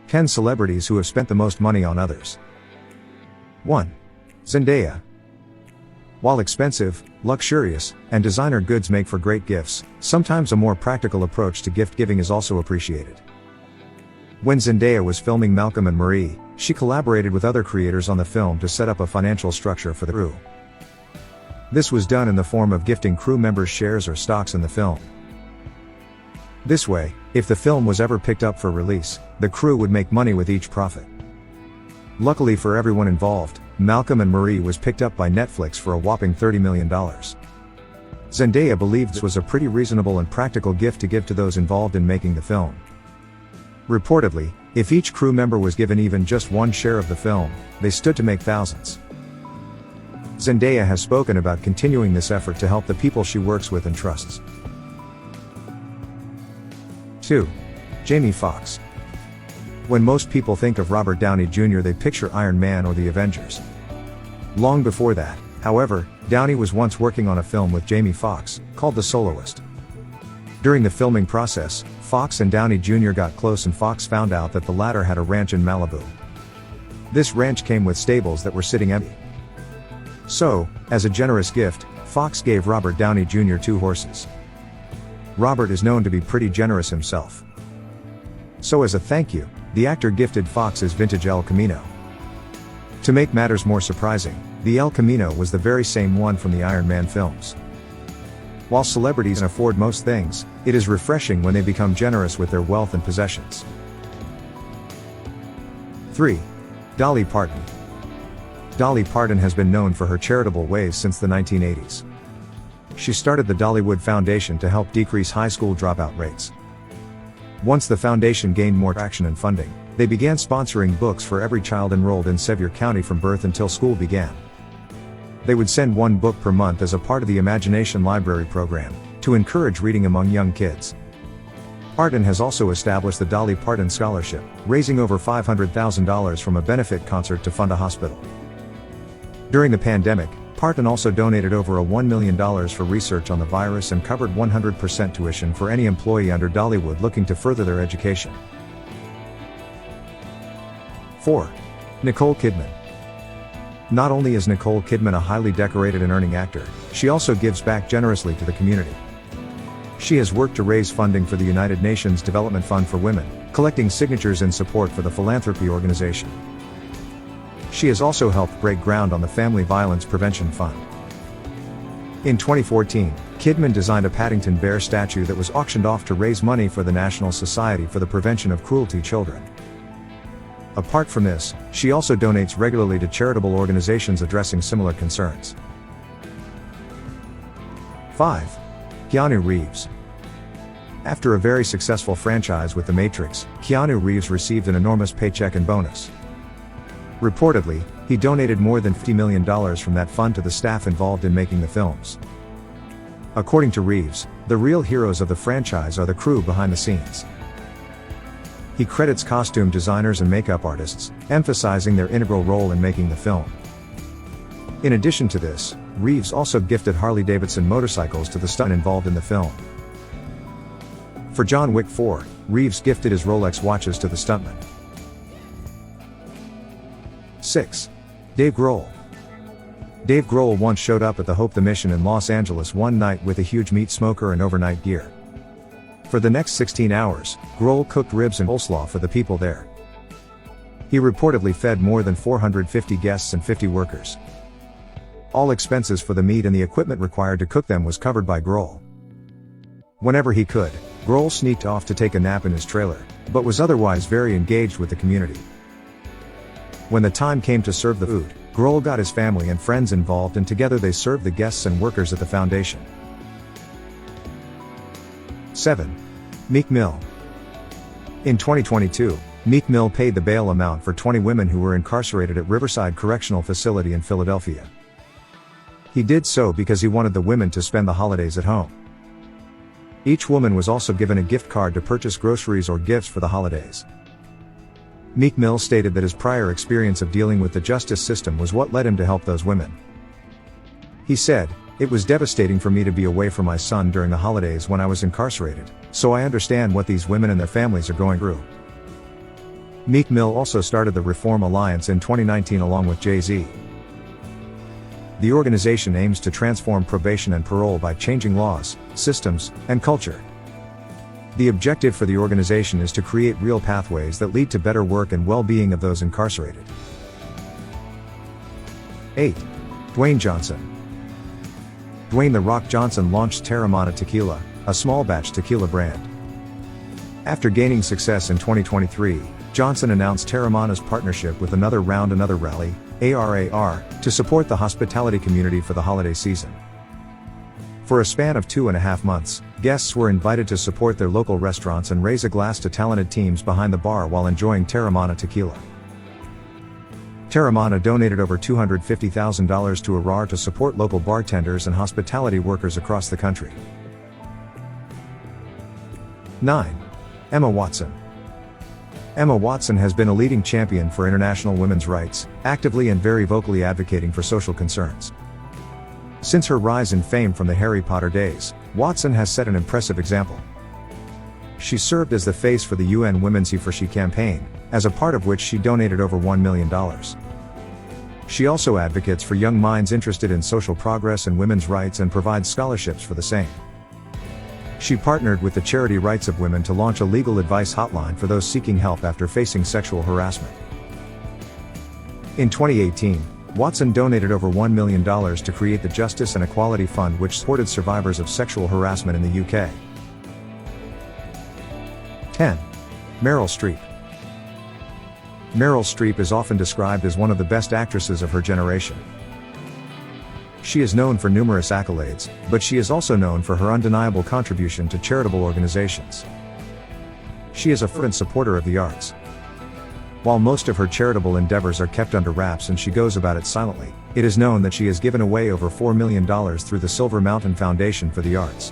10 celebrities who have spent the most money on others. 1. Zendaya. While expensive, luxurious, and designer goods make for great gifts, sometimes a more practical approach to gift giving is also appreciated. When Zendaya was filming Malcolm and Marie, she collaborated with other creators on the film to set up a financial structure for the crew. This was done in the form of gifting crew members shares or stocks in the film. This way, if the film was ever picked up for release, the crew would make money with each profit. Luckily for everyone involved, Malcolm and Marie was picked up by Netflix for a whopping $30 million. Zendaya believed this was a pretty reasonable and practical gift to give to those involved in making the film. Reportedly, if each crew member was given even just one share of the film, they stood to make thousands. Zendaya has spoken about continuing this effort to help the people she works with and trusts. 2. Jamie Foxx. When most people think of Robert Downey Jr., they picture Iron Man or the Avengers. Long before that, however, Downey was once working on a film with Jamie Foxx, called The Soloist. During the filming process, Foxx and Downey Jr. got close and Foxx found out that the latter had a ranch in Malibu. This ranch came with stables that were sitting empty. So, as a generous gift, Foxx gave Robert Downey Jr. 2 horses. Robert is known to be pretty generous himself. So as a thank you, the actor gifted Foxx his vintage El Camino. To make matters more surprising, the El Camino was the very same one from the Iron Man films. While celebrities can afford most things, it is refreshing when they become generous with their wealth and possessions. 3. Dolly Parton. Dolly Parton has been known for her charitable ways since the 1980s. She started the Dollywood Foundation to help decrease high school dropout rates. Once the foundation gained more traction and funding, they began sponsoring books for every child enrolled in Sevier County from birth until school began. They would send 1 book per month as a part of the Imagination Library program, to encourage reading among young kids. Parton has also established the Dolly Parton Scholarship, raising over $500,000 from a benefit concert to fund a hospital. During the pandemic, Parton also donated over $1 million for research on the virus and covered 100% tuition for any employee under Dollywood looking to further their education. 4. Nicole Kidman. Not only is Nicole Kidman a highly decorated and earning actor, she also gives back generously to the community. She has worked to raise funding for the United Nations Development Fund for Women, collecting signatures in support for the philanthropy organization. She has also helped break ground on the Family Violence Prevention Fund. In 2014, Kidman designed a Paddington Bear statue that was auctioned off to raise money for the National Society for the Prevention of Cruelty to Children. Apart from this, she also donates regularly to charitable organizations addressing similar concerns. 5. Keanu Reeves. After a very successful franchise with The Matrix, Keanu Reeves received an enormous paycheck and bonus. Reportedly, he donated more than $50 million from that fund to the staff involved in making the films. According to Reeves, the real heroes of the franchise are the crew behind the scenes. He credits costume designers and makeup artists, emphasizing their integral role in making the film. In addition to this, Reeves also gifted Harley-Davidson motorcycles to the stuntmen involved in the film. For John Wick 4, Reeves gifted his Rolex watches to the stuntmen. 6. Dave Grohl. Dave Grohl once showed up at the Hope the Mission in Los Angeles one night with a huge meat smoker and overnight gear. For the next 16 hours, Grohl cooked ribs and coleslaw for the people there. He reportedly fed more than 450 guests and 50 workers. All expenses for the meat and the equipment required to cook them was covered by Grohl. Whenever he could, Grohl sneaked off to take a nap in his trailer, but was otherwise very engaged with the community. When the time came to serve the food, Grohl got his family and friends involved and together they served the guests and workers at the foundation. 7. Meek Mill. In 2022, Meek Mill paid the bail amount for 20 women who were incarcerated at Riverside Correctional Facility in Philadelphia. He did so because he wanted the women to spend the holidays at home. Each woman was also given a gift card to purchase groceries or gifts for the holidays. Meek Mill stated that his prior experience of dealing with the justice system was what led him to help those women. He said, "It was devastating for me to be away from my son during the holidays when I was incarcerated, so I understand what these women and their families are going through. Meek Mill also started the Reform Alliance in 2019 along with Jay-Z. The organization aims to transform probation and parole by changing laws, systems, and culture. The objective for the organization is to create real pathways that lead to better work and well-being of those incarcerated. 8. Dwayne Johnson. Dwayne "The Rock" Johnson launched Teremana Tequila, a small batch tequila brand. After gaining success in 2023, Johnson announced Teremana's partnership with Another Round Another Rally, ARAR, to support the hospitality community for the holiday season. For a span of 2.5 months, guests were invited to support their local restaurants and raise a glass to talented teams behind the bar while enjoying Teremana Tequila. Teremana donated over $250,000 to ARAR to support local bartenders and hospitality workers across the country. 9. Emma Watson. Emma Watson has been a leading champion for international women's rights, actively and very vocally advocating for social concerns. Since her rise in fame from the Harry Potter days, Watson has set an impressive example. She served as the face for the UN Women's He4She campaign, as a part of which she donated over $1 million. She also advocates for young minds interested in social progress and women's rights and provides scholarships for the same. She partnered with the charity Rights of Women to launch a legal advice hotline for those seeking help after facing sexual harassment. In 2018, Watson donated over $1 million to create the Justice and Equality Fund, which supported survivors of sexual harassment in the UK. 10. Meryl Streep. Meryl Streep is often described as one of the best actresses of her generation. She is known for numerous accolades, but she is also known for her undeniable contribution to charitable organizations. She is a fervent supporter of the arts. While most of her charitable endeavors are kept under wraps and she goes about it silently, it is known that she has given away over $4 million through the Silver Mountain Foundation for the Arts.